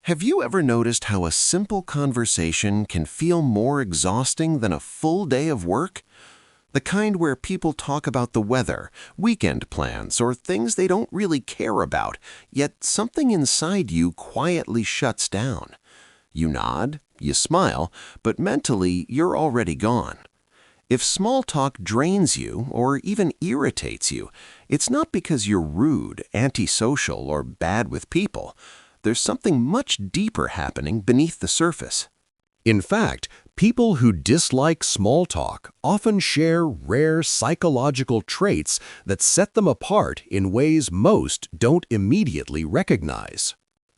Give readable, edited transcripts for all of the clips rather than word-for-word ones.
Have you ever noticed how a simple conversation can feel more exhausting than a full day of work? The kind where people talk about the weather, weekend plans, or things they don't really care about, yet something inside you quietly shuts down. You nod, you smile, but mentally you're already gone. If small talk drains you or even irritates you, it's not because you're rude, antisocial, or bad with people. There's something much deeper happening beneath the surface. In fact, people who dislike small talk often share rare psychological traits that set them apart in ways most don't immediately recognize.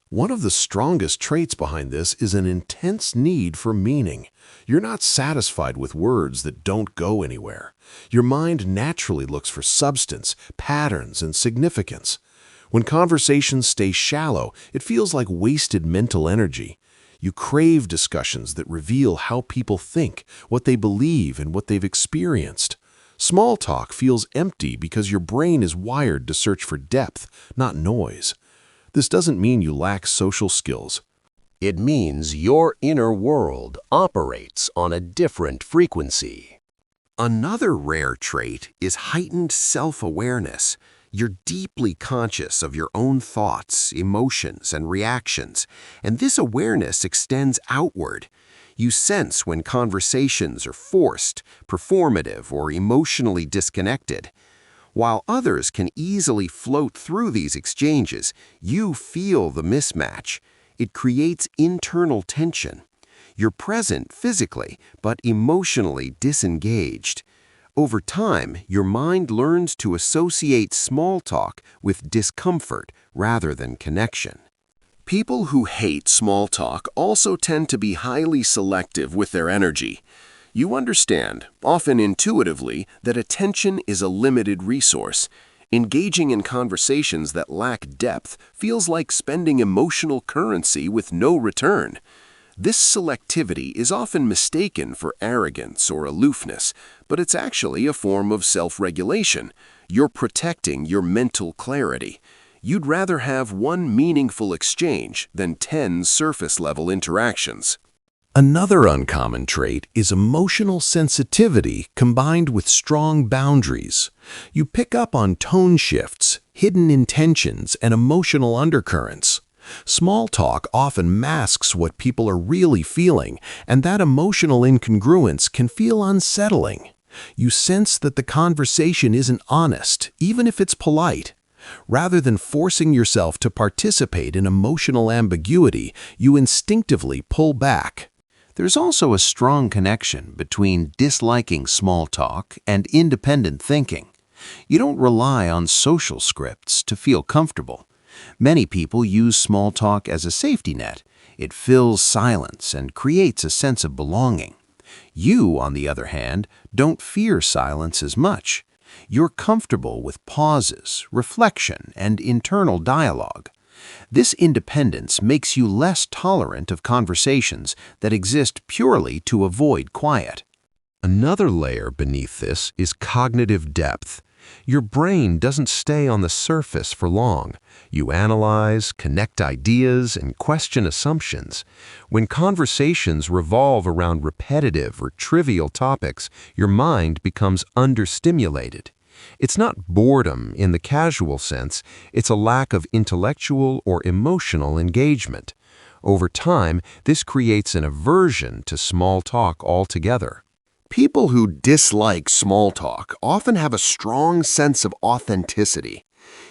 One of the strongest traits behind this is an intense need for meaning. You're not satisfied with words that don't go anywhere. Your mind naturally looks for substance, patterns, and significance. When conversations stay shallow, it feels like wasted mental energy. You crave discussions that reveal how people think, what they believe, and what they've experienced. Small talk feels empty because your brain is wired to search for depth, not noise. This doesn't mean you lack social skills. It means your inner world operates on a different frequency. Another rare trait is heightened self-awareness. You're deeply conscious of your own thoughts, emotions, and reactions, and this awareness extends outward. You sense when conversations are forced, performative, or emotionally disconnected. While others can easily float through these exchanges, you feel the mismatch. It creates internal tension. You're present physically, but emotionally disengaged. Over time, your mind learns to associate small talk with discomfort rather than connection. People who hate small talk also tend to be highly selective with their energy. You understand, often intuitively, that attention is a limited resource. Engaging in conversations that lack depth feels like spending emotional currency with no return. This selectivity is often mistaken for arrogance or aloofness, but it's actually a form of self-regulation. You're protecting your mental clarity. You'd rather have one meaningful exchange than 10 surface-level interactions. Another uncommon trait is emotional sensitivity combined with strong boundaries. You pick up on tone shifts, hidden intentions, and emotional undercurrents. Small talk often masks what people are really feeling, and that emotional incongruence can feel unsettling. You sense that the conversation isn't honest, even if it's polite. Rather than forcing yourself to participate in emotional ambiguity, you instinctively pull back. There's also a strong connection between disliking small talk and independent thinking. You don't rely on social scripts to feel comfortable. Many people use small talk as a safety net. It fills silence and creates a sense of belonging. You, on the other hand, don't fear silence as much. You're comfortable with pauses, reflection, and internal dialogue. This independence makes you less tolerant of conversations that exist purely to avoid quiet. Another layer beneath this is cognitive depth. Your brain doesn't stay on the surface for long. You analyze, connect ideas, and question assumptions. When conversations revolve around repetitive or trivial topics, your mind becomes understimulated. It's not boredom in the casual sense, it's a lack of intellectual or emotional engagement. Over time, this creates an aversion to small talk altogether. People who dislike small talk often have a strong sense of authenticity.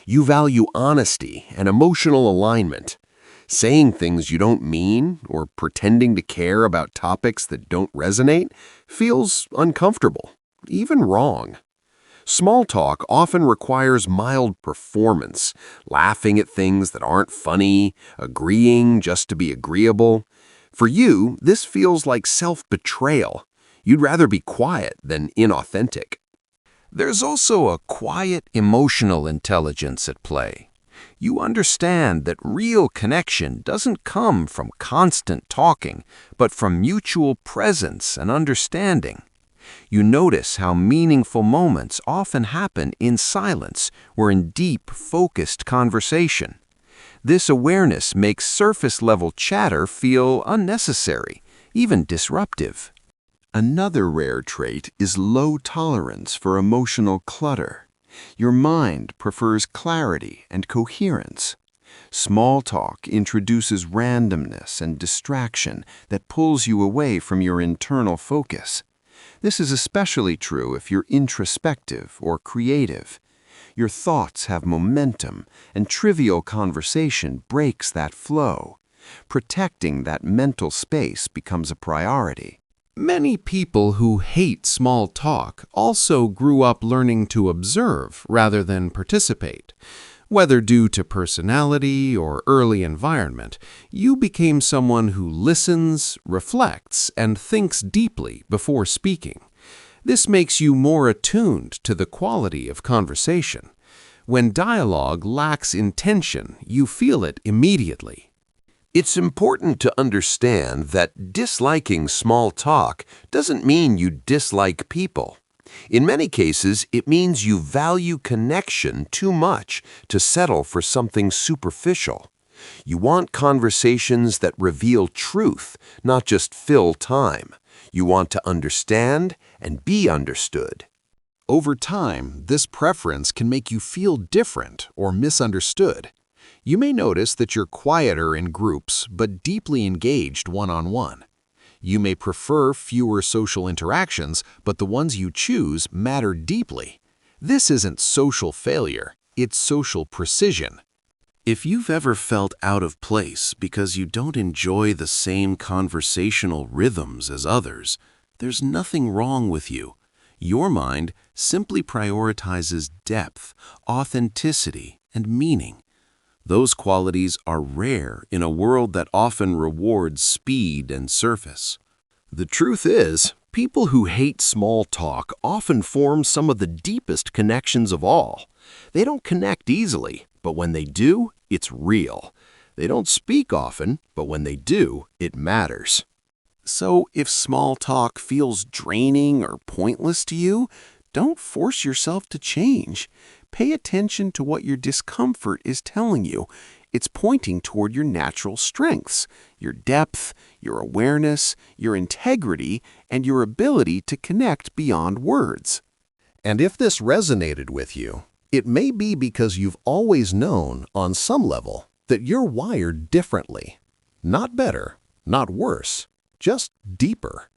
You value honesty and emotional alignment. Saying things you don't mean or pretending to care about topics that don't resonate feels uncomfortable, even wrong. Small talk often requires mild performance, laughing at things that aren't funny, agreeing just to be agreeable. For you, this feels like self-betrayal. You'd rather be quiet than inauthentic. There's also a quiet emotional intelligence at play. You understand that real connection doesn't come from constant talking, but from mutual presence and understanding. You notice how meaningful moments often happen in silence or in deep, focused conversation. This awareness makes surface-level chatter feel unnecessary, even disruptive. Another rare trait is low tolerance for emotional clutter. Your mind prefers clarity and coherence. Small talk introduces randomness and distraction that pulls you away from your internal focus. This is especially true if you're introspective or creative. Your thoughts have momentum, and trivial conversation breaks that flow. Protecting that mental space becomes a priority. Many people who hate small talk also grew up learning to observe rather than participate. Whether due to personality or early environment, you became someone who listens, reflects, and thinks deeply before speaking. This makes you more attuned to the quality of conversation. When dialogue lacks intention, you feel it immediately. It's important to understand that disliking small talk doesn't mean you dislike people. In many cases, it means you value connection too much to settle for something superficial. You want conversations that reveal truth, not just fill time. You want to understand and be understood. Over time, this preference can make you feel different or misunderstood. You may notice that you're quieter in groups but deeply engaged one-on-one. You may prefer fewer social interactions, but the ones you choose matter deeply. This isn't social failure, it's social precision. If you've ever felt out of place because you don't enjoy the same conversational rhythms as others, there's nothing wrong with you. Your mind simply prioritizes depth, authenticity, and meaning. Those qualities are rare in a world that often rewards speed and surface. The truth is, people who hate small talk often form some of the deepest connections of all. They don't connect easily, but when they do, it's real. They don't speak often, but when they do, it matters. So if small talk feels draining or pointless to you, don't force yourself to change. Pay attention to what your discomfort is telling you. It's pointing toward your natural strengths, your depth, your awareness, your integrity, and your ability to connect beyond words. And if this resonated with you, it may be because you've always known, on some level, that you're wired differently. Not better, not worse, just deeper.